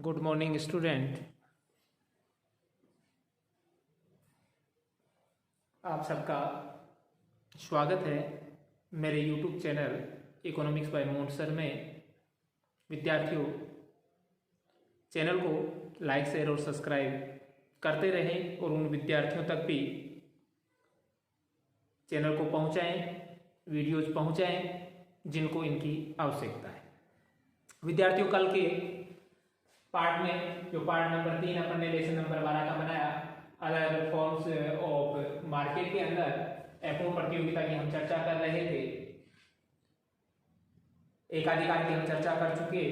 Good morning student. आप सबका स्वागत है मेरे यूट्यूब चैनल इकोनॉमिक्स बाय मोंट सर में। विद्यार्थियों, चैनल को लाइक शेयर और सब्सक्राइब करते रहें और उन विद्यार्थियों तक भी चैनल को पहुंचाएं, वीडियोज पहुंचाएं जिनको इनकी आवश्यकता है। विद्यार्थियों, कल के पार्ट में जो पार्ट नंबर 3 अपन ने लेसन नंबर 12 का बनाया, अलग अलग फॉर्म्स ऑफ मार्केट के अंदर एफ प्रतियोगिता की हम चर्चा कर रहे थे। एकाधिकार की हम चर्चा कर चुके,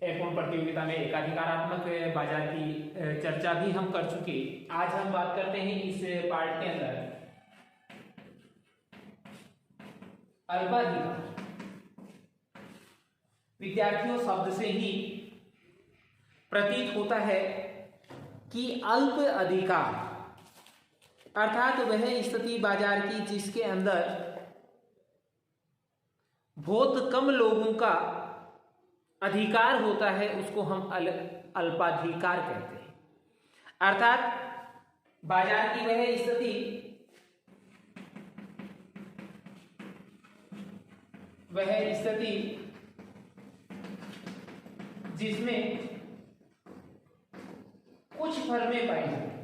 एफ प्रतियोगिता में एकाधिकारात्मक बाजार की चर्चा भी हम कर चुके। आज हम बात करते हैं इस पार्ट के अंदर अल्पाधिकार। विद्यार्थियों, शब्द से ही प्रतीत होता है कि अल्प अधिकार अर्थात वह स्थिति बाजार की जिसके अंदर बहुत कम लोगों का अधिकार होता है उसको हम अल्पाधिकार कहते हैं। अर्थात बाजार की वह स्थिति जिसमें कुछ फर्में पाई जाती हैं।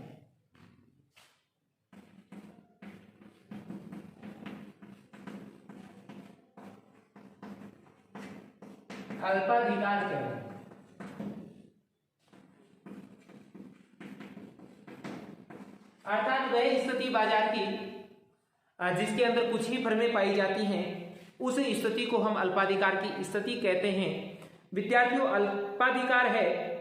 अल्पाधिकार क्या है? अर्थात वह स्थिति बाजार की जिसके अंदर कुछ ही फर्में पाई जाती हैं, उस स्थिति को हम अल्पाधिकार की स्थिति कहते हैं। विद्यार्थियों, अल्पाधिकार है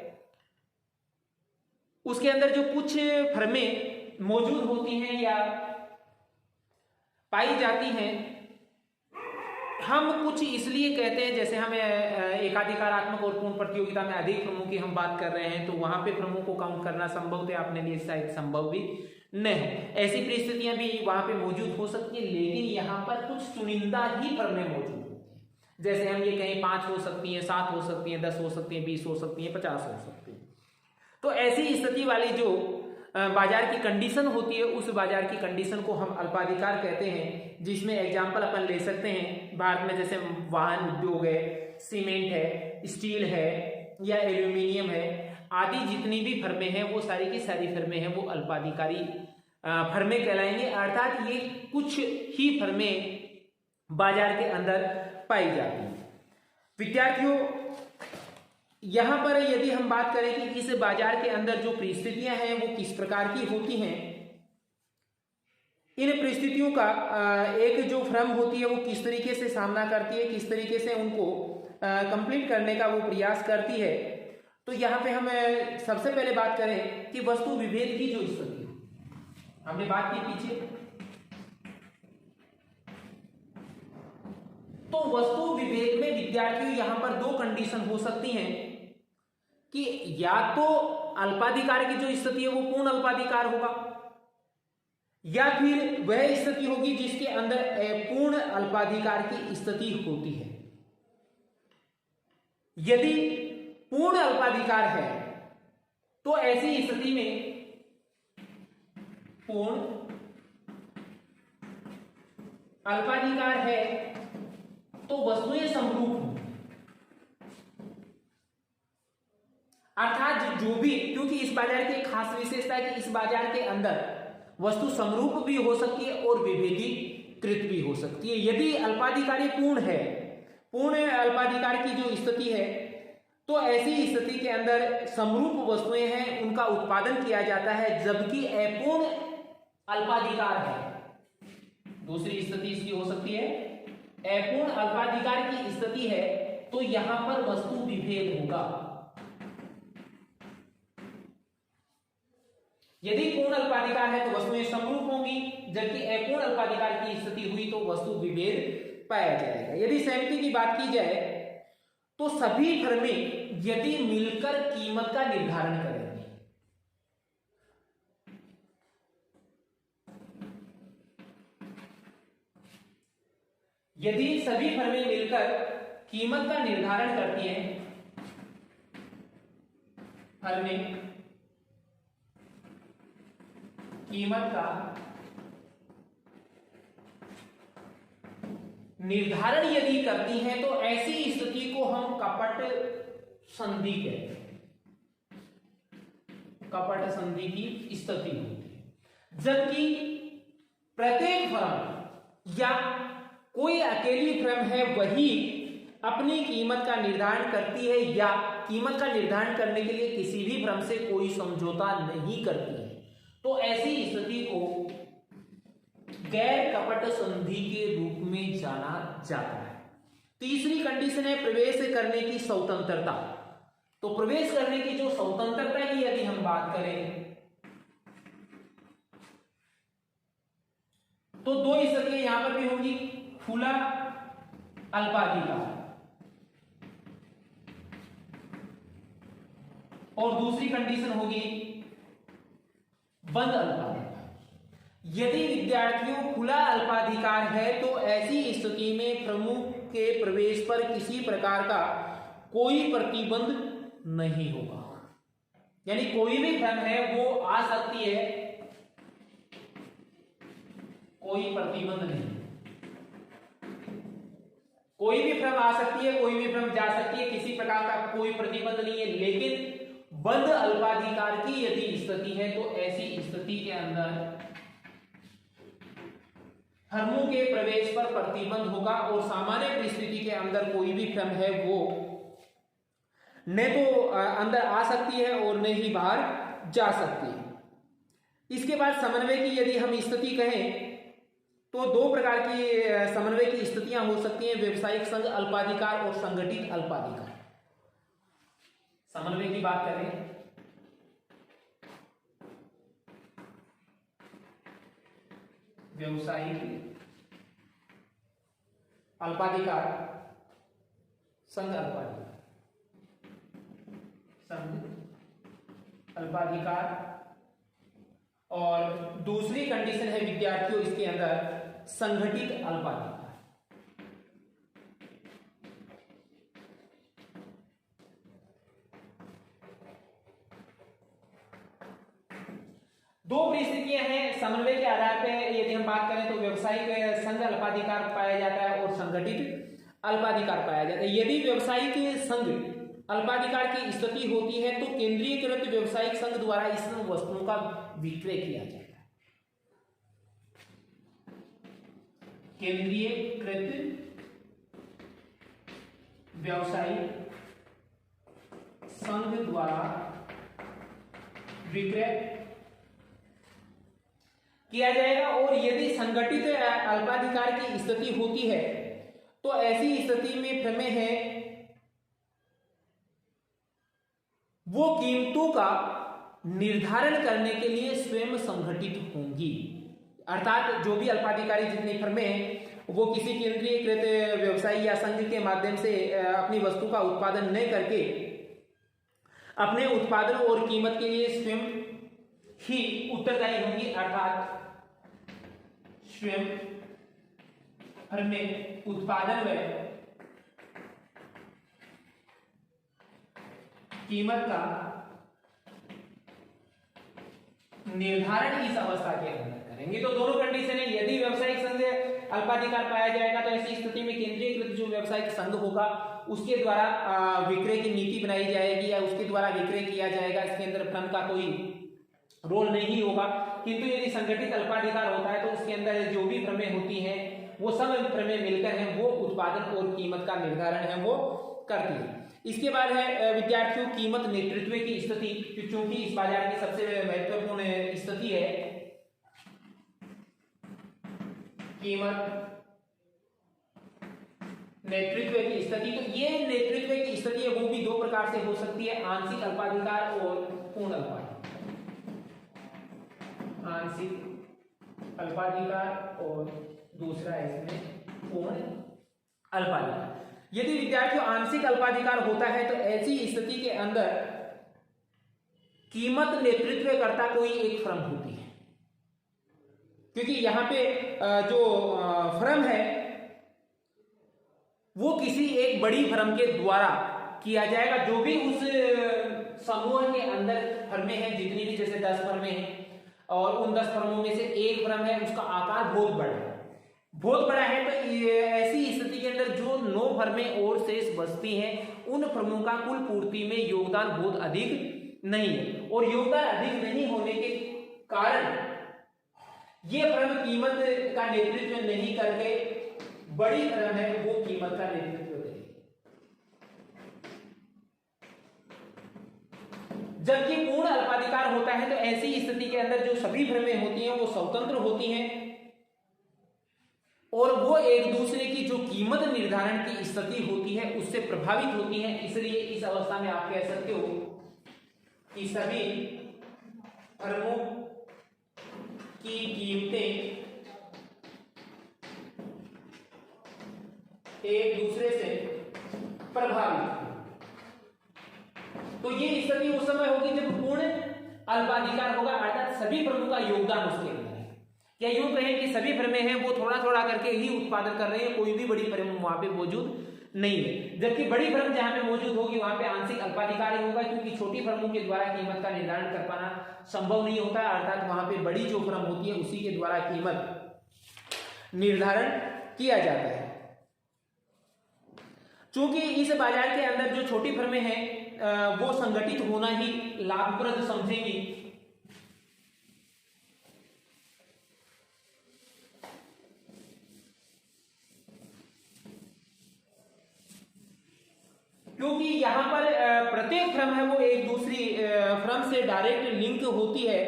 उसके अंदर जो कुछ फर्में मौजूद होती हैं या पाई जाती हैं। हम कुछ इसलिए कहते हैं, जैसे हम एकाधिकारात्मक और पूर्ण प्रतियोगिता में अधिक फर्मों की हम बात कर रहे हैं तो वहां पे फर्मों को काउंट करना संभव थे, अपने लिए शायद संभव भी नहीं हो। ऐसी परिस्थितियां भी वहां पे मौजूद हो सकती है, लेकिन यहाँ पर कुछ चुनिंदा ही फर्में मौजूद होती हैं। जैसे हम ये कहें 5 हो सकती हैं, 7 हो सकती हैं, 10 हो सकती हैं, 20 हो सकती हैं, 50 हो सकती हैं। तो ऐसी स्थिति वाली जो बाजार की कंडीशन होती है, उस बाजार की कंडीशन को हम अल्पाधिकार कहते हैं। जिसमें एग्जांपल अपन ले सकते हैं भारत में, जैसे वाहन उद्योग है, सीमेंट है, स्टील है या एल्यूमिनियम है आदि जितनी भी फर्में हैं वो सारी की सारी फर्में हैं वो अल्पाधिकारी फर्में कहलाएंगे। अर्थात ये कुछ ही फर्में बाजार के अंदर पाई जाती हैं। विद्यार्थियों, यहां पर यदि हम बात करें कि इस बाजार के अंदर जो परिस्थितियां हैं वो किस प्रकार की होती हैं, इन परिस्थितियों का एक जो फर्म होती है वो किस तरीके से सामना करती है, किस तरीके से उनको कंप्लीट करने का वो प्रयास करती है। तो यहां पे हम सबसे पहले बात करें कि वस्तु विभेद की जो स्थिति हमने बात की पीछे, तो वस्तु विभेद में विद्यार्थियों यहां पर दो कंडीशन हो सकती हैं कि या तो अल्पाधिकार की जो स्थिति है वो पूर्ण अल्पाधिकार होगा, या फिर वह स्थिति होगी जिसके अंदर पूर्ण अल्पाधिकार की स्थिति होती है। यदि पूर्ण अल्पाधिकार है तो ऐसी स्थिति में पूर्ण अल्पाधिकार है तो वस्तुएं समरूप होंगी। अर्थात जो भी, क्योंकि इस बाजार की एक खास विशेषता है कि इस बाजार के अंदर वस्तु समरूप भी हो सकती है और विभेदीकृत भी हो सकती है। यदि अल्पाधिकारी पूर्ण है, पूर्ण अल्पाधिकार की जो स्थिति है, तो ऐसी स्थिति के अंदर समरूप वस्तुएं हैं उनका उत्पादन किया जाता है, जबकि अपूर्ण अल्पाधिकार है। दूसरी स्थिति इसकी हो सकती है अपूर्ण अल्पाधिकार की स्थिति है तो यहां पर वस्तु विभेद होगा। यदि पूर्ण अल्पाधिकार है तो वस्तुएं समरूप होंगी, जबकि अपूर्ण अल्पाधिकार की स्थिति हुई तो वस्तु विभेद पाया जाएगा। यदि सहमति की बात की जाए तो सभी फर्में यदि मिलकर कीमत का निर्धारण करेंगे, यदि सभी फर्में मिलकर कीमत का निर्धारण करती हैं हर में कीमत का निर्धारण यदि करती है तो ऐसी स्थिति को हम कपट संधि कहते हैं। कपट संधि की स्थिति होती है। जबकि प्रत्येक फर्म या कोई अकेली फर्म है वही अपनी कीमत का निर्धारण करती है या कीमत का निर्धारण करने के लिए किसी भी फर्म से कोई समझौता नहीं करती है, तो ऐसी स्थिति को गैर कपट संधि के रूप में जाना जाता है। तीसरी कंडीशन है प्रवेश करने की स्वतंत्रता। तो प्रवेश करने की जो स्वतंत्रता की यदि हम बात करें तो दो स्थितियां यहां पर भी होंगी, खुला अल्पाधिकार और दूसरी कंडीशन होगी बंद अल्पाधिकार। यदि विद्यार्थियों खुला अल्पाधिकार है तो ऐसी स्थिति में प्रमुख के प्रवेश पर किसी प्रकार का कोई प्रतिबंध नहीं होगा, यानी कोई भी फर्म है वो आ सकती है, कोई प्रतिबंध नहीं। कोई भी फर्म आ सकती है, कोई भी फर्म जा सकती है, किसी प्रकार का कोई प्रतिबंध नहीं है। लेकिन बंद अल्पाधिकार की यदि स्थिति है तो ऐसी स्थिति के अंदर फर्मों के प्रवेश पर प्रतिबंध होगा और सामान्य परिस्थिति के अंदर कोई भी फर्म है वो न तो अंदर आ सकती है और न ही बाहर जा सकती है। इसके बाद समन्वय की यदि हम स्थिति कहें तो दो प्रकार की समन्वय की स्थितियां हो सकती हैं, व्यवसायिक संघ अल्पाधिकार और संगठित अल्पाधिकार। समन्वय की बात करें व्यवसायिक अल्पाधिकार, संघ अल्पाधिकार, संघ अल्पाधिकार और दूसरी कंडीशन है विद्यार्थियों इसके अंदर संगठित अल्पाधिकार। दो परिस्थितियां हैं समन्वय के आधार पर यदि हम बात करें तो व्यवसायिक संघ अल्पाधिकार पाया जाता है और संगठित अल्पाधिकार पाया जाता है। यदि व्यवसायिक संघ अल्पाधिकार की स्थिति होती है तो केंद्रीयकृत व्यवसायिक संघ द्वारा इस वस्तुओं का विक्रय किया जाएगा। केंद्रीयकृत व्यवसायिक संघ द्वारा विक्रय किया जाएगा। और यदि संगठित अल्पाधिकार की स्थिति होती है तो ऐसी स्थिति में फर्में हैं वो कीमतों का निर्धारण करने के लिए स्वयं संगठित होंगी। अर्थात जो भी अल्पाधिकारी जितनी फर्में हैं वो किसी केंद्रीयकृत व्यवसायी या संघ के माध्यम से अपनी वस्तु का उत्पादन न करके अपने उत्पादन और कीमत के लिए स्वयं ही उत्तरदायी होंगी। अर्थात स्वयं फर्में उत्पादन व कीमत का निर्धारण इस अवस्था के अंदर करेंगे। तो दोनों कंडीशन है, यदि व्यवसायिक संघ अल्पाधिकार पाया जाएगा तो ऐसी स्थिति में केंद्रीयकृत जो व्यवसायिक संघ होगा उसके द्वारा विक्रय की नीति बनाई जाएगी या उसके द्वारा विक्रय किया जाएगा। इसके अंदर फर्म का कोई रोल नहीं होगा। किंतु यदि संगठित अल्पाधिकार होता है तो उसके अंदर जो भी फर्में होती हैं वो सब फर्में मिलकर हैं वो उत्पादन और कीमत का निर्धारण है वो करती है। इसके बाद है विद्यार्थियों कीमत नेतृत्व की स्थिति, क्योंकि इस बाजार की सबसे महत्वपूर्ण स्थिति है कीमत नेतृत्व की स्थिति। तो ये नेतृत्व की स्थिति है वो भी दो प्रकार से हो सकती है, आंशिक अल्पाधिकार और पूर्ण अल्पाधिकार। आंशिक अल्पाधिकार और दूसरा इसमें पूर्ण अल्पाधिकार। यदि विद्यार्थियों आंशिक अल्पाधिकार होता है तो ऐसी स्थिति के अंदर कीमत नेतृत्व करता कोई एक फर्म होती है, क्योंकि यहां पे जो फर्म है वो किसी एक बड़ी फर्म के द्वारा किया जाएगा। जो भी उस समूह के अंदर फर्में हैं जितनी भी, जैसे 10 फर्में हैं और उन 10 फर्मों में से एक फर्म है उसका आकार बहुत बड़ा है, बहुत बड़ा है, तो ऐसी स्थिति के अंदर जो 9 फर्में और शेष बचती हैं उन फर्मों का कुल पूर्ति में योगदान बहुत अधिक नहीं है, और योगदान अधिक नहीं होने के कारण ये फर्म कीमत का नेतृत्व नहीं करके बड़ी फर्म है वो कीमत का नेतृत्व करेगी। जबकि पूर्ण अल्पाधिकार होता है तो ऐसी स्थिति के अंदर जो सभी फर्में होती हैं वो स्वतंत्र होती हैं और वो एक दूसरे की जो कीमत निर्धारण की स्थिति होती है उससे प्रभावित होती हैं। इसलिए इस अवस्था में आप कह सकते हो कि सभी फर्मों की कीमतें एक दूसरे से प्रभावित। तो ये स्थिति उस समय होगी जब पूर्ण अल्पाधिकार होगा, अर्थात सभी फर्मों का योगदान उसके अंदर है। या यूं कहें कि सभी फर्में हैं वो थोड़ा थोड़ा करके ही उत्पादन कर रहे हैं, कोई भी बड़ी फर्म वहां पे मौजूद नहीं है। जबकि बड़ी फर्म जहां पे मौजूद होगी वहां पे आंशिक अल्पाधिकार ही होगा, क्योंकि छोटी फर्मों के द्वारा कीमत का निर्धारण कर पाना संभव नहीं होता, अर्थात वहां पे बड़ी जो फर्म होती है उसी के द्वारा कीमत निर्धारण किया जाता है। चूंकि इस बाजार के अंदर जो छोटी फर्में हैं वो संगठित होना ही लाभप्रद समझेंगी, क्योंकि यहां पर प्रत्येक फर्म है वो एक दूसरी फर्म से डायरेक्ट लिंक होती है।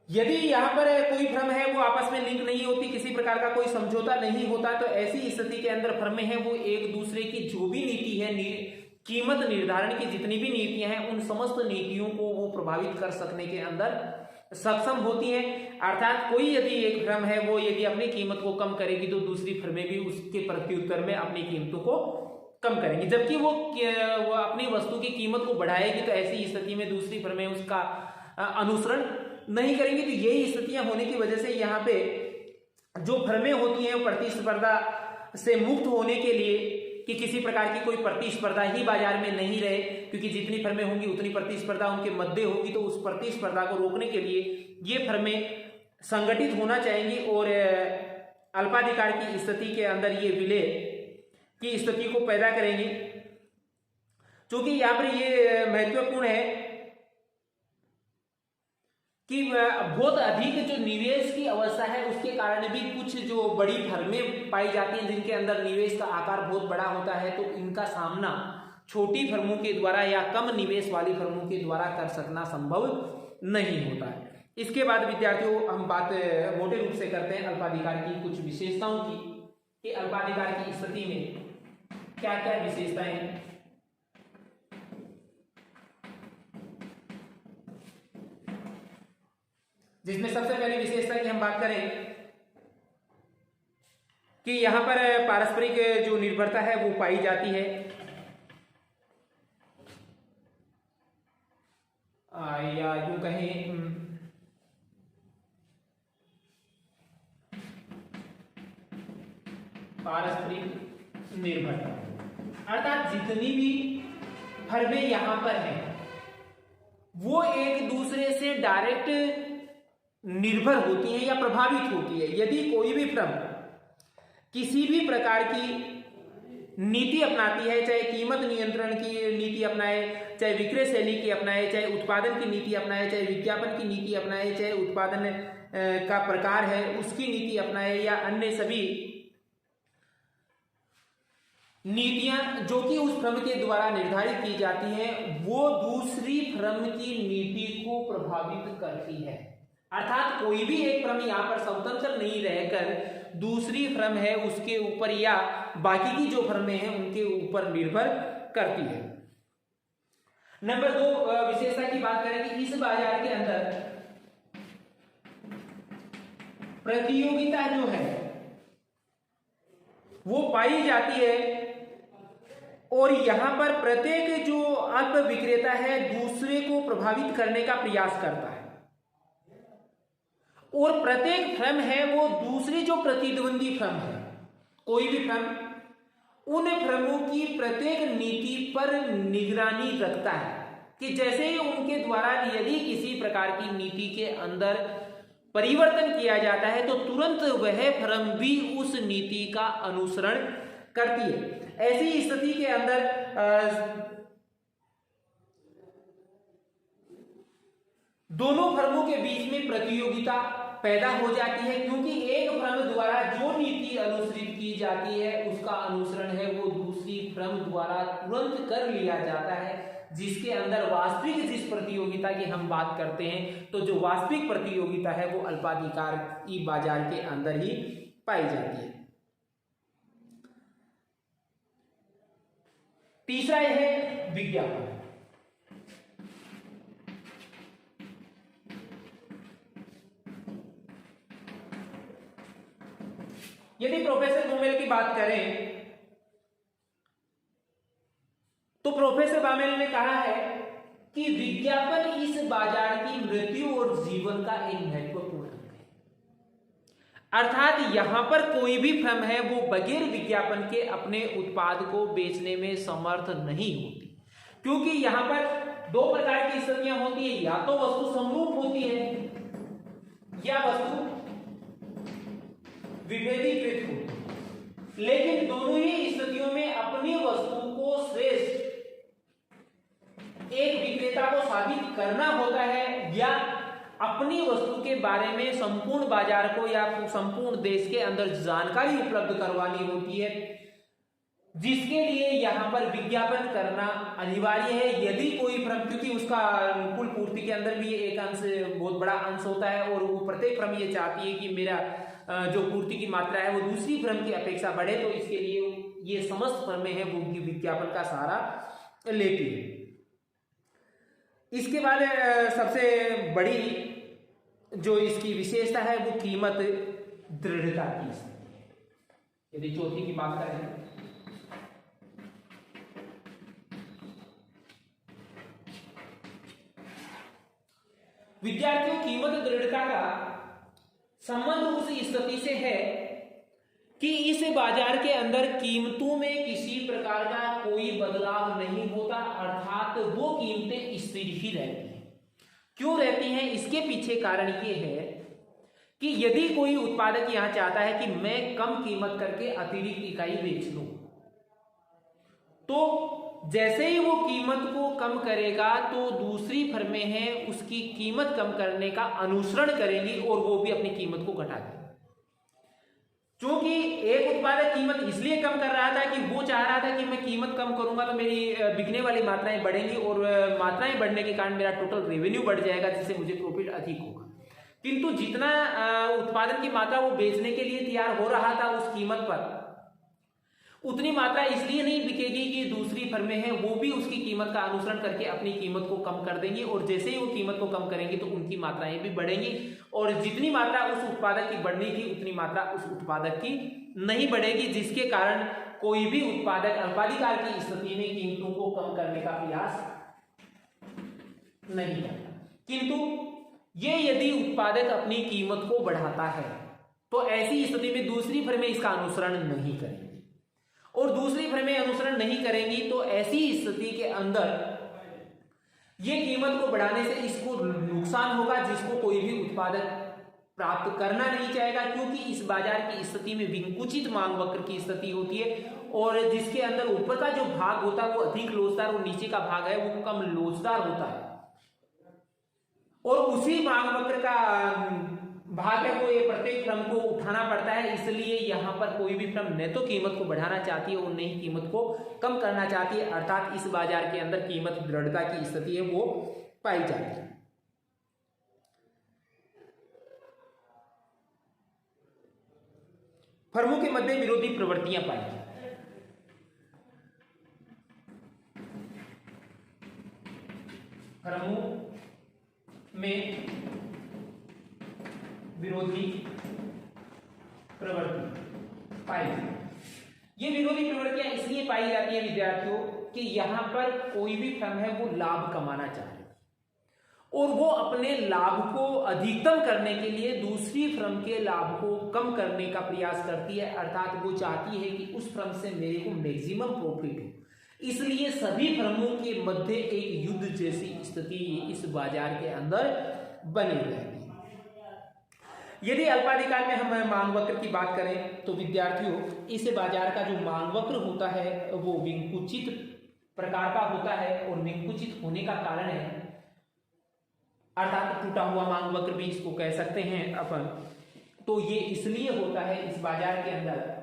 यदि यहां पर कोई फर्म है वो आपस में लिंक नहीं होती, किसी प्रकार का कोई समझौता नहीं होता, तो ऐसी स्थिति के अंदर फर्में हैं वो एक दूसरे की जो भी नीति है, कीमत निर्धारण की जितनी भी नीतियां हैं उन समस्त नीतियों को वो प्रभावित कर सकने के अंदर सक्षम होती हैं। अर्थात कोई यदि एक फर्म है वो यदि अपनी कीमत को कम करेगी तो दूसरी फर्में भी उसके प्रत्युत्तर में अपनी कीमतों को कम करेंगी, जबकि वो अपनी वस्तु की कीमत को बढ़ाएगी तो ऐसी स्थिति में दूसरी फर्में उसका अनुसरण नहीं करेंगी। तो यही स्थितियां होने की वजह से यहाँ पे जो फर्में होती हैं प्रतिस्पर्धा से मुक्त होने के लिए कि किसी प्रकार की कोई प्रतिस्पर्धा ही बाजार में नहीं रहे, क्योंकि जितनी फर्में होंगी उतनी प्रतिस्पर्धा उनके मध्य होगी, तो उस प्रतिस्पर्धा को रोकने के लिए ये फर्में संगठित होना चाहेंगी और अल्पाधिकार की स्थिति के अंदर ये विलय की स्थिति को पैदा करेंगी। क्योंकि यहाँ पर ये महत्वपूर्ण है कि बहुत अधिक जो निवेश की अवस्था है उसके कारण भी कुछ जो बड़ी फर्में पाई जाती हैं जिनके अंदर निवेश का आकार बहुत बड़ा होता है, तो इनका सामना छोटी फर्मों के द्वारा या कम निवेश वाली फर्मों के द्वारा कर सकना संभव नहीं होता है। इसके बाद विद्यार्थियों हम बात मोटे रूप से करते हैं अल्पाधिकार की कुछ विशेषताओं की, कि अल्पाधिकार की स्थिति में क्या क्या विशेषताएं हैं। जिसमें सबसे पहली विशेषता की हम बात करें कि यहां पर पारस्परिक जो निर्भरता है वो पाई जाती है, या यूं कहें पारस्परिक निर्भरता, अर्थात जितनी भी फर्में यहां पर हैं वो एक दूसरे से डायरेक्ट निर्भर होती है या प्रभावित होती है। यदि कोई भी फर्म किसी भी प्रकार की नीति अपनाती है, चाहे कीमत नियंत्रण की नीति अपनाए, चाहे विक्रय शैली की अपनाए, चाहे उत्पादन की नीति अपनाए, चाहे विज्ञापन की नीति अपनाए, चाहे उत्पादन का प्रकार है उसकी नीति अपनाए, या अन्य सभी नीतियां जो कि उस फर्म के द्वारा निर्धारित की जाती हैं वो दूसरी फर्म की नीति को प्रभावित करती है। अर्थात कोई भी एक फर्म यहां पर स्वतंत्र नहीं रहकर दूसरी फर्म है उसके ऊपर या बाकी की जो फर्में हैं उनके ऊपर निर्भर करती है। नंबर 2 विशेषता की बात करें कि इस बाजार के अंदर प्रतियोगिता जो है वो पाई जाती है और यहां पर प्रत्येक जो अल्प विक्रेता है दूसरे को प्रभावित करने का प्रयास करता है और प्रत्येक फर्म है वो दूसरी जो प्रतिद्वंदी फर्म है, कोई भी फर्म उन फर्मों की प्रत्येक नीति पर निगरानी रखता है कि जैसे उनके द्वारा यदि किसी प्रकार की नीति के अंदर परिवर्तन किया जाता है तो तुरंत वह फर्म भी उस नीति का अनुसरण करती है। ऐसी स्थिति के अंदर दोनों फर्मों के बीच में प्रतियोगिता पैदा हो जाती है, क्योंकि एक फर्म द्वारा जो नीति अनुसरित की जाती है उसका अनुसरण है वो दूसरी फर्म द्वारा तुरंत कर लिया जाता है, जिसके अंदर वास्तविक जिस प्रतियोगिता की हम बात करते हैं तो जो वास्तविक प्रतियोगिता है वो अल्पाधिकार की बाजार के अंदर ही पाई जाती है। तीसरा यह है विज्ञापन। यदि प्रोफेसर बामेल की बात करें तो प्रोफेसर बामेल ने कहा है कि विज्ञापन इस बाजार की मृत्यु और जीवन का एक महत्वपूर्ण अंग है। अर्थात यहां पर कोई भी फर्म है वो बगैर विज्ञापन के अपने उत्पाद को बेचने में समर्थ नहीं होती, क्योंकि यहां पर दो प्रकार की स्थितियां होती है, या तो वस्तु समरूप होती है या वस्तु विभेदीकृत होती है। लेकिन दोनों ही स्थितियों में अपनी वस्तु को श्रेष्ठ एक विक्रेता को साबित करना होता है या अपनी वस्तु के बारे में संपूर्ण बाजार को या संपूर्ण देश के अंदर जानकारी उपलब्ध करवानी होती है, जिसके लिए यहां पर विज्ञापन करना अनिवार्य है। यदि कोई फर्म, क्योंकि उसका कुल पूर्ति के अंदर भी एक अंश, बहुत बड़ा अंश होता है और वो प्रत्येक फर्म ये चाहती है कि मेरा जो पूर्ति की मात्रा है वो दूसरी फर्म की अपेक्षा बढ़े, तो इसके लिए ये समस्त फर्में हैं वो विज्ञापन का सहारा लेती है। इसके बाद सबसे बड़ी जो इसकी विशेषता है वो कीमत दृढ़ता की। यदि चौथी की बात करें विद्यार्थियों, कीमत दृढ़ता का संबंध उस स्थिति से है कि इस बाजार के अंदर कीमतों में किसी प्रकार का कोई बदलाव नहीं होता, अर्थात वो कीमतें स्थिर ही रहती हैं। क्यों रहती हैं? इसके पीछे कारण ये है कि यदि कोई उत्पादक यहां चाहता है कि मैं कम कीमत करके अतिरिक्त इकाई बेच लूं, तो जैसे ही वो कीमत को कम करेगा तो दूसरी फर्में हैं उसकी कीमत कम करने का अनुसरण करेंगी और वो भी अपनी कीमत को घटा देंगी। क्योंकि एक उत्पादक कीमत इसलिए कम कर रहा था कि वो चाह रहा था कि मैं कीमत कम करूंगा तो मेरी बिकने वाली मात्राएं बढ़ेंगी और मात्राएं बढ़ने के कारण मेरा टोटल रेवेन्यू बढ़ जाएगा, जिससे मुझे प्रॉफिट अधिक होगा। किंतु जितना उत्पादन की मात्रा वो बेचने के लिए तैयार हो रहा था उस कीमत पर, उतनी मात्रा इसलिए नहीं बिकेगी कि दूसरी फर्में हैं वो भी उसकी कीमत का अनुसरण करके अपनी कीमत को कम कर देंगी, और जैसे ही वो कीमत को कम करेंगी तो उनकी मात्राएं भी बढ़ेंगी, और जितनी मात्रा उस उत्पादक की बढ़नी थी उतनी मात्रा उस उत्पादक की नहीं बढ़ेगी, जिसके कारण कोई भी उत्पादक अल्पाधिकार की स्थिति में कीमतों को कम करने का प्रयास नहीं करता। किंतु ये यदि उत्पादक अपनी कीमत को बढ़ाता है तो ऐसी स्थिति में दूसरी फर्में इसका अनुसरण नहीं करेंगी, और दूसरी फर्में अनुसरण नहीं करेंगी तो ऐसी स्थिति के अंदर ये कीमत को बढ़ाने से इसको नुकसान होगा, जिसको कोई भी उत्पादक प्राप्त करना नहीं चाहेगा, क्योंकि इस बाजार की स्थिति में विकुचित मांग वक्र की स्थिति होती है और जिसके अंदर ऊपर का जो भाग होता है वो अधिक लोचदार और नीचे का भाग है वो कम लोचदार होता है, और उसी मांग वक्र का भाग है वो ये प्रत्येक फर्म को उठाना पड़ता है। इसलिए यहां पर कोई भी फर्म न तो कीमत को बढ़ाना चाहती है और न ही कीमत को कम करना चाहती है, अर्थात इस बाजार के अंदर कीमत दृढ़ता की स्थिति है वो पाई जाती है। फर्मों के मध्य विरोधी प्रवृत्तियां पाई जाती हैं। फर्मों में विरोधी प्रवृत्ति पाई जाती। ये विरोधी प्रवृत्तियां इसलिए पाई जाती है विद्यार्थियों कि यहां पर कोई भी फर्म है वो लाभ कमाना चाह रही है और वो अपने लाभ को अधिकतम करने के लिए दूसरी फर्म के लाभ को कम करने का प्रयास करती है, अर्थात वो चाहती है कि उस फर्म से मेरे को मैक्सिमम प्रॉफिट हो। इसलिए सभी फर्मों के मध्य एक युद्ध जैसी स्थिति इस बाजार के अंदर बनी रहेगी। यदि अल्पाधिकार में हम मांग वक्र की बात करें तो विद्यार्थियों, इस बाजार का जो मांग वक्र होता है वो विंकुचित प्रकार का होता है, और विंकुचित होने का कारण है, अर्थात टूटा हुआ मांग वक्र भी इसको कह सकते हैं अपन। तो ये इसलिए होता है इस बाजार के अंदर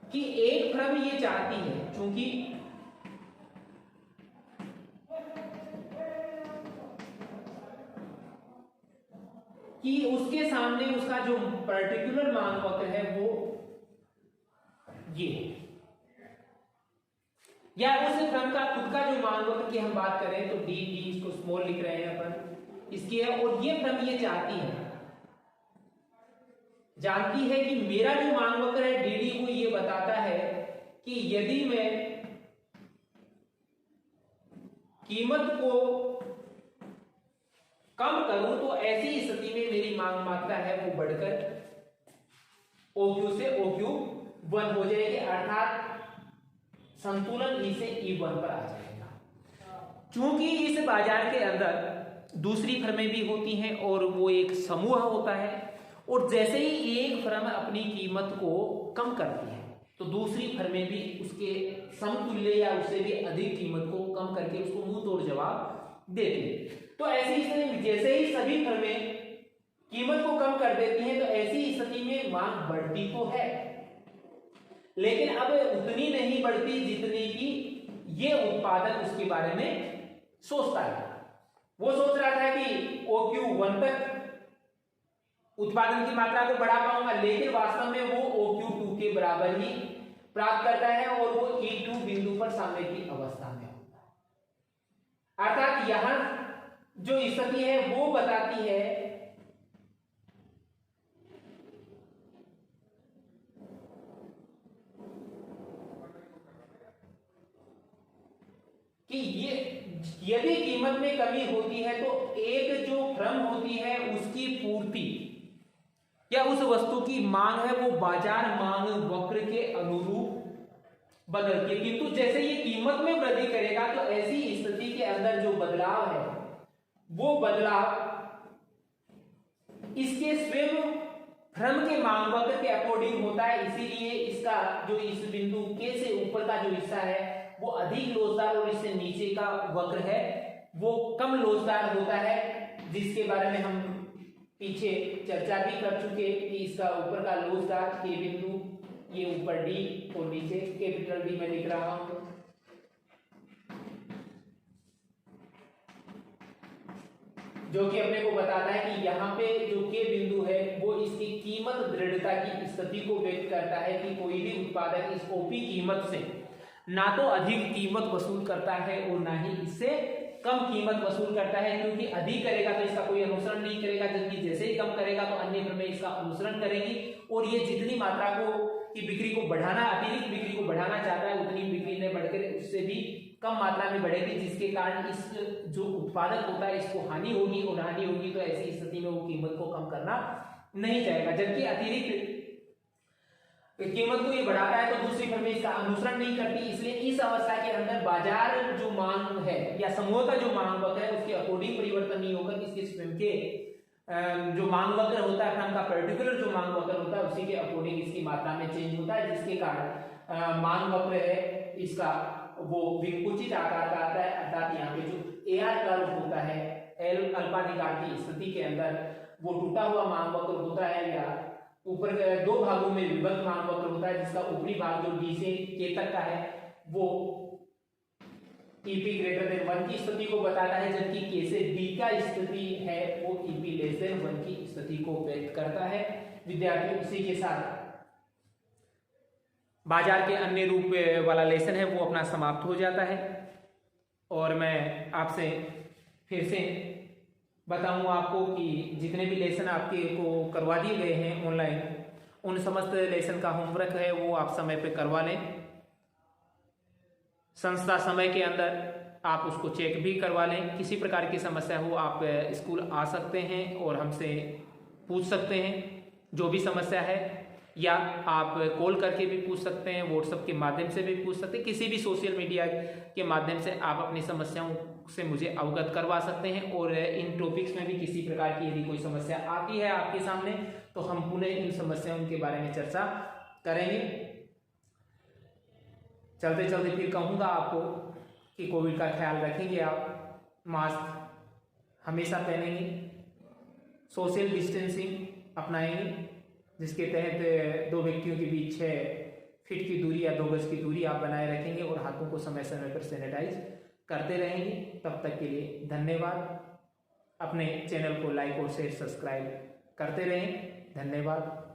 कि एक फर्म ये चाहती है, क्योंकि कि उसके सामने उसका जो पर्टिकुलर मांग वक्र है वो ये, या उस फर्म का खुद का जो मांग वक्र की हम बात करें तो डी, इसको स्मॉल लिख रहे हैं अपन, इसकी है। और ये फर्म ये चाहती है, जानती है कि मेरा जो मांग वक्र है डीडी को ये बताता है कि यदि मैं कीमत को कम करूं तो ऐसी स्थिति में मेरी मांग मात्रा है वो बढ़कर OQ से OQ1 हो जाएगी, अर्थात संतुलन E से E1 पर आ जाएगा। क्योंकि इस बाजार के अंदर दूसरी फर्में भी होती हैं और वो एक समूह होता है, और जैसे ही एक फर्म अपनी कीमत को कम करती है तो दूसरी फर्में भी उसके समतुल्य या उससे भी अधिक कीमत को कम करके उसको मुंह तोड़ जवाब देती है। तो ऐसी स्थिति जैसे ही सभी फर्में कीमत को कम कर देती हैं तो ऐसी स्थिति में मांग बढ़ती तो है, लेकिन अब उतनी नहीं बढ़ती जितनी कि ये उत्पादक उसके बारे में सोचता है। वो सोच रहा था कि OQ1 तक उत्पादन की मात्रा को बढ़ा पाऊंगा, लेकिन वास्तव में वो OQ2 के बराबर ही प्राप्त करता है और वो E2 बिंदु पर सामने की अवस्था में होता है। अर्थात यहां जो स्थिति है वो बताती है कि ये यदि कीमत में कमी होती है तो एक जो फर्म होती है उसकी पूर्ति या उस वस्तु की मांग है वो बाजार मांग वक्र के अनुरूप बदलती है, किंतु जैसे ये कीमत में वृद्धि करेगा तो ऐसी स्थिति के अंदर जो बदलाव है वो बदलाव इसके स्वयं फर्म के मांग वक्र के अकॉर्डिंग होता है। इसीलिए इसका जो इस बिंदु के से ऊपर का जो हिस्सा है वो अधिक लोचदार और इससे नीचे का वक्र है वो कम लोचदार होता है, जिसके बारे में हम पीछे चर्चा भी कर चुके कि इसका ऊपर का लोचदार के बिंदु ये ऊपर डी और नीचे कैपिटल डी में लिख रहा हूं। जो कि अपने को बताता है कि यहाँ पे जो के बिंदु है वो इसकी कीमत दृढ़ता की स्थिति को व्यक्त करता है कि कोई भी उत्पादक इस ओपी कीमत से ना तो अधिक कीमत वसूल करता है और ना ही इससे कम कीमत वसूल करता है, क्योंकि अधिक करेगा तो इसका कोई अनुसरण नहीं करेगा, जबकि जैसे ही कम करेगा तो अन्य फर्में इसका अनुसरण करेंगी और ये जितनी मात्रा को की बिक्री को बढ़ाना, अतिरिक्त बिक्री को बढ़ाना चाहता है उतनी बिक्री ने बढ़कर उससे भी कम मात्रा में बढ़ेगी, जिसके कारण इस जो उत्पादक होता है इसको हानि होगी और हानि होगी तो ऐसी स्थिति में वो कीमत को कम करना नहीं चाहेगा, जबकि अतिरिक्त कीमत को ये बढ़ाता है तो दूसरी फर्में इसका अनुसरण नहीं करती। इसलिए इस अवस्था के अंदर बाजार जो मांग है या समूह का जो मांग वक्र है उसके अकॉर्डिंग परिवर्तन नहीं होकर इसके स्वयं के जो मांग वक्र होता है फर्म का पर्टिकुलर जो मांग वक्र होता है उसी के अकॉर्डिंग इसकी मात्रा में चेंज होता है, जिसके कारण मांग वक्र है इसका वो विकुचित आकार का आता है। अर्थात यहाँ पे जो AR कर्व होता है एल अल्पाधिकार की स्थिति के अंदर वो टूटा हुआ मांग वक्र होता है या ऊपर दो भागों में विभक्त मांग वक्र होता है, जिसका ऊपरी भाग जो D से K तक का है वो EP ग्रेटर देन 1 की स्थिति को बताता है, जबकि K से D का स्थिति है वो EP लेस देन 1 की स्थिति को व्यक्त करता है। विद्यार्थियों इसी के साथ बाजार के अन्य रूप वाला लेसन है वो अपना समाप्त हो जाता है और मैं आपसे फिर से बताऊंगा आपको कि जितने भी लेसन आपके को करवा दिए गए हैं ऑनलाइन उन समस्त लेसन का होमवर्क है वो आप समय पे करवा लें। संस्था समय के अंदर आप उसको चेक भी करवा लें। किसी प्रकार की समस्या हो आप स्कूल आ सकते हैं और हमसे पूछ सकते हैं जो भी समस्या है। या आप कॉल करके भी पूछ सकते हैं, व्हाट्सएप के माध्यम से भी पूछ सकते हैं, किसी भी सोशल मीडिया के माध्यम से आप अपनी समस्याओं से मुझे अवगत करवा सकते हैं। और इन टॉपिक्स में भी किसी प्रकार की यदि कोई समस्या आती है आपके सामने तो हम पुनः इन समस्याओं के बारे में चर्चा करेंगे। चलते चलते फिर कहूँगा आपको कि कोविड का ख्याल रखेंगे, आप मास्क हमेशा पहनेंगे, सोशल डिस्टेंसिंग अपनाएंगे जिसके तहत 2 व्यक्तियों के बीच 6 फीट की दूरी या 2 गज की दूरी आप बनाए रखेंगे और हाथों को समय समय पर सैनिटाइज करते रहेंगे। तब तक के लिए धन्यवाद। अपने चैनल को लाइक और शेयर सब्सक्राइब करते रहें। धन्यवाद।